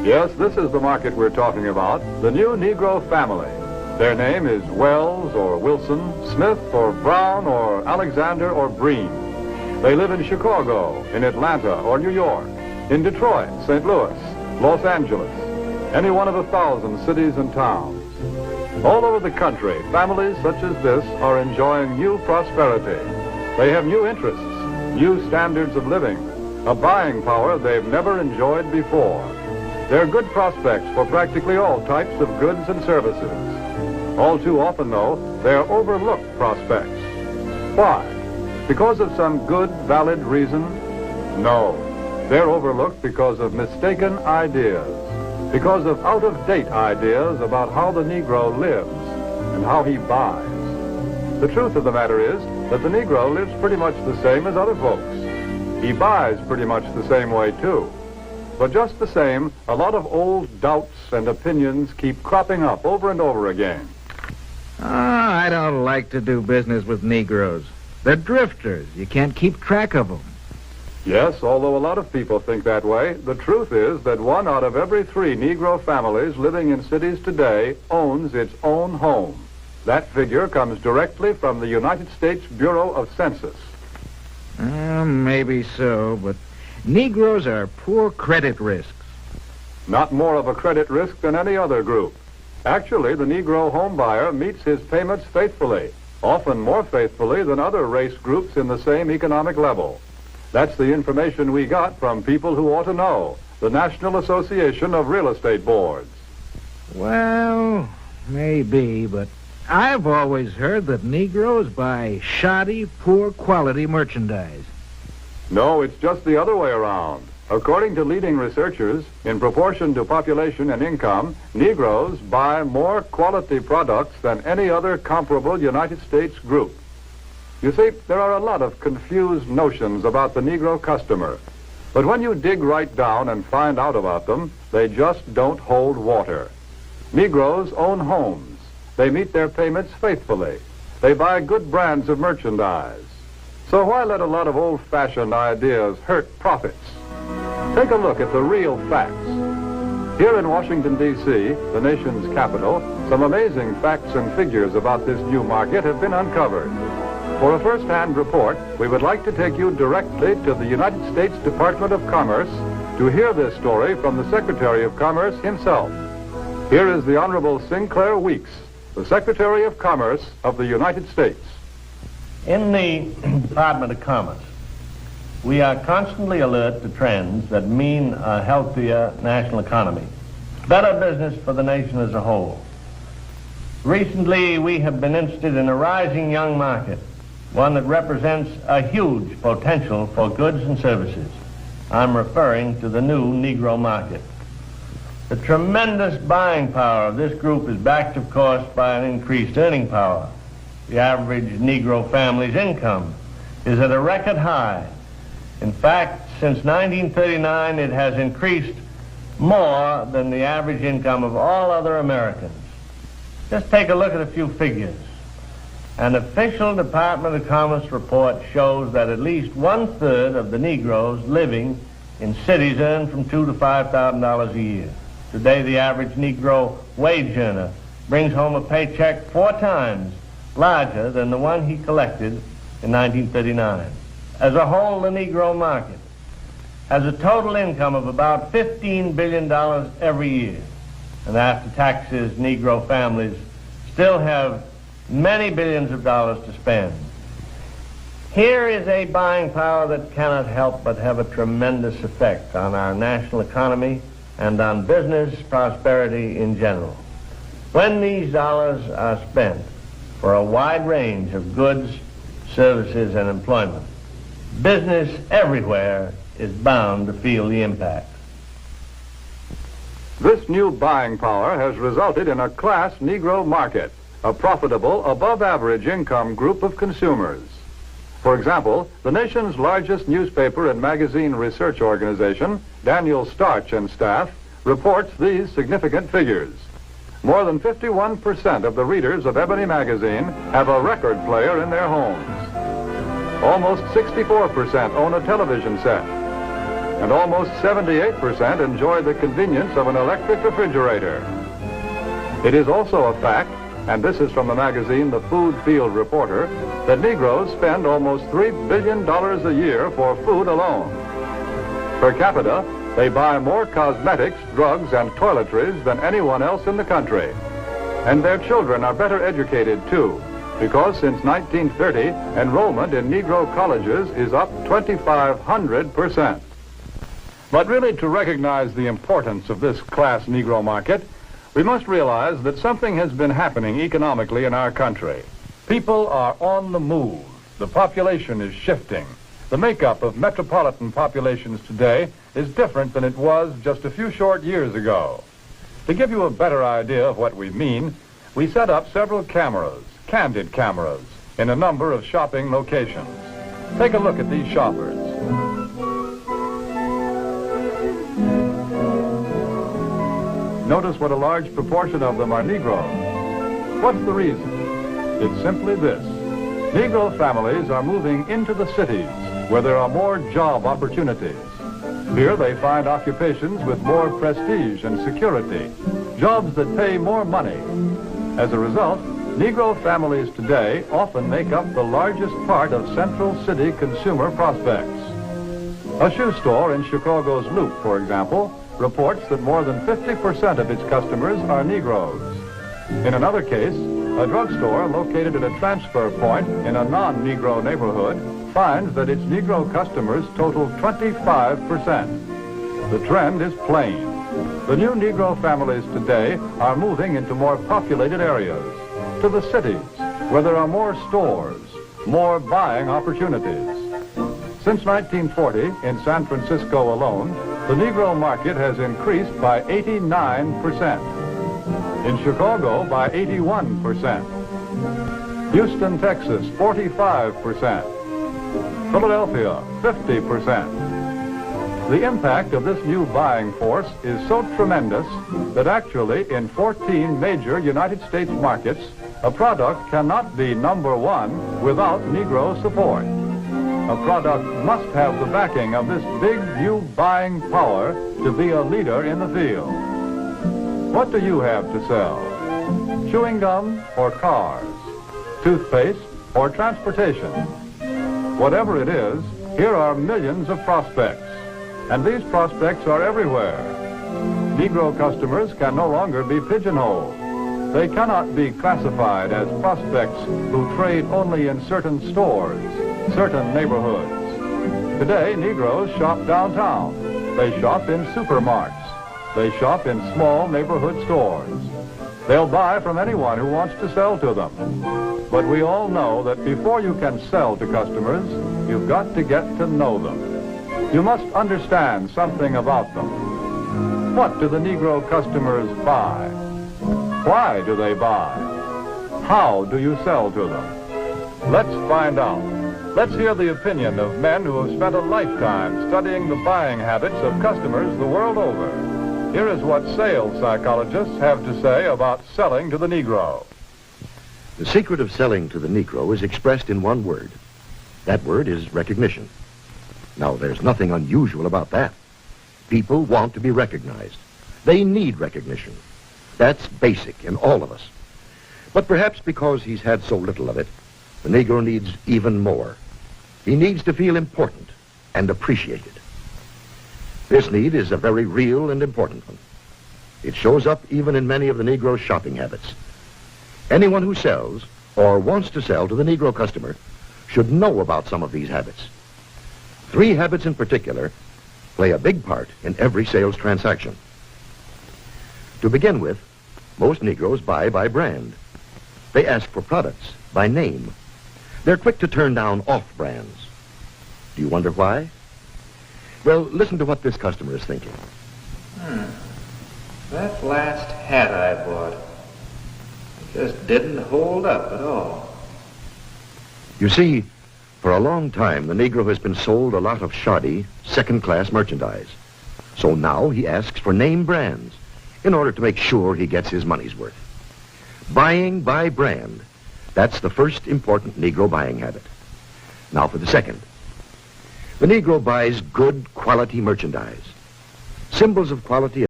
Yes, this is the market we're talking about, the new Negro family. Their name is Wells or Wilson, Smith or Brown or Alexander or Breen. They live in Chicago, in Atlanta or New York, in Detroit, St. Louis, Los Angeles, any one of 1,000 cities and towns. All over the country, families such as this are enjoying new prosperity. They have new interests, new standards of living, a buying power they've never enjoyed before. They're good prospects for practically all types of goods and services. All too often, though, they're overlooked prospects. Why? Because of some good, valid reason? No. They're overlooked because of mistaken ideas, because of out-of-date ideas about how the Negro lives and how he buys. The truth of the matter is that the Negro lives pretty much the same as other folks. He buys pretty much the same way, too. But just the same, a lot of old doubts and opinions keep cropping up over and over again. I don't like to do business with Negroes. They're drifters. You can't keep track of them. Yes, although a lot of people think that way, the truth is that 1 out of every 3 Negro families living in cities today owns its own home. That figure comes directly from the United States Bureau of Census. Maybe so, but Negroes are poor credit risks. Not more of a credit risk than any other group. Actually, the Negro home buyer meets his payments faithfully, often more faithfully than other race groups in the same economic level. That's the information we got from people who ought to know, the National Association of Real Estate Boards. Well, maybe, but I've always heard that Negroes buy shoddy, poor-quality merchandise. No, it's just the other way around. According to leading researchers, in proportion to population and income, Negroes buy more quality products than any other comparable United States group. You see, there are a lot of confused notions about the Negro customer. But when you dig right down and find out about them, they just don't hold water. Negroes own homes. They meet their payments faithfully. They buy good brands of merchandise. So why let a lot of old-fashioned ideas hurt profits? Take a look at the real facts. Here in Washington, D.C., the nation's capital, some amazing facts and figures about this new market have been uncovered. For a first-hand report, we would like to take you directly to the United States Department of Commerce to hear this story from the Secretary of Commerce himself. Here is the Honorable Sinclair Weeks, the Secretary of Commerce of the United States. In the Department of Commerce, we are constantly alert to trends that mean a healthier national economy, better business for the nation as a whole. Recently, we have been interested in a rising young market, one that represents a huge potential for goods and services. I'm referring to the new Negro market. The tremendous buying power of this group is backed, of course, by an increased earning power. The average Negro family's income is at a record high. In fact, since 1939, it has increased more than the average income of all other Americans. Just take a look at a few figures. An official Department of Commerce report shows that at least 1/3 of the Negroes living in cities earn from $2,000 to $5,000 a year. Today, the average Negro wage earner brings home a paycheck 4 times larger than the one he collected in 1939. As a whole, the Negro market has a total income of about $15 billion every year. And after taxes, Negro families still have many billions of dollars to spend. Here is a buying power that cannot help but have a tremendous effect on our national economy and on business prosperity in general. When these dollars are spent for a wide range of goods, services, and employment, business everywhere is bound to feel the impact. This new buying power has resulted in a class Negro market, a profitable, above-average income group of consumers. For example, the nation's largest newspaper and magazine research organization, Daniel Starch and Staff, reports these significant figures. More than 51% of the readers of Ebony magazine have a record player in their homes. Almost 64% own a television set. and almost 78% enjoy the convenience of an electric refrigerator. It is also a fact, and this is from the magazine The Food Field Reporter, that Negroes spend almost $3 billion a year for food alone. Per capita, they buy more cosmetics, drugs, and toiletries than anyone else in the country. And their children are better educated, too, because since 1930, enrollment in Negro colleges is up 2,500%. But really, to recognize the importance of this class Negro market, we must realize that something has been happening economically in our country. People are on the move. The population is shifting. The makeup of metropolitan populations today is different than it was just a few short years ago. To give you a better idea of what we mean, we set up several cameras, candid cameras, in a number of shopping locations. Take a look at these shoppers. Notice what a large proportion of them are Negroes. What's the reason? It's simply this. Negro families are moving into the cities where there are more job opportunities. Here they find occupations with more prestige and security, jobs that pay more money. As a result, Negro families today often make up the largest part of Central City consumer prospects. A shoe store in Chicago's Loop, for example, reports that more than 50% of its customers are Negroes. In another case, a drugstore located at a transfer point in a non-Negro neighborhood finds that its Negro customers total 25%. The trend is plain. The new Negro families today are moving into more populated areas, to the cities, where there are more stores, more buying opportunities. Since 1940, in San Francisco alone, the Negro market has increased by 89%. In Chicago, by 81%. Houston, Texas, 45%. Philadelphia, 50%. The impact of this new buying force is so tremendous that actually in 14 major United States markets, a product cannot be number one without Negro support. A product must have the backing of this big new buying power to be a leader in the field. What do you have to sell? Chewing gum or cars? Toothpaste or transportation? Whatever it is, here are millions of prospects. And these prospects are everywhere. Negro customers can no longer be pigeonholed. They cannot be classified as prospects who trade only in certain stores, certain neighborhoods. Today, Negroes shop downtown. They shop in supermarkets. They shop in small neighborhood stores. They'll buy from anyone who wants to sell to them. But we all know that before you can sell to customers, you've got to get to know them. You must understand something about them. What do the Negro customers buy? Why do they buy? How do you sell to them? Let's find out. Let's hear the opinion of men who have spent a lifetime studying the buying habits of customers the world over. Here is what sales psychologists have to say about selling to the Negro. The secret of selling to the Negro is expressed in one word. That word is recognition. Now, there's nothing unusual about that. People want to be recognized. They need recognition. That's basic in all of us. But perhaps because he's had so little of it, the Negro needs even more. He needs to feel important and appreciated. This need is a very real and important one. It shows up even in many of the Negro's shopping habits. Anyone who sells or wants to sell to the Negro customer should know about some of these habits. 3 habits in particular play a big part in every sales transaction. To begin with, most Negroes buy by brand. They ask for products by name. They're quick to turn down off-brands. Do you wonder why? Well, listen to what this customer is thinking. That last hat I bought, it just didn't hold up at all. You see, for a long time, the Negro has been sold a lot of shoddy, second-class merchandise. So now he asks for name brands in order to make sure he gets his money's worth. Buying by brand, that's the first important Negro buying habit. Now for the second. The Negro buys good quality merchandise. Symbols of quality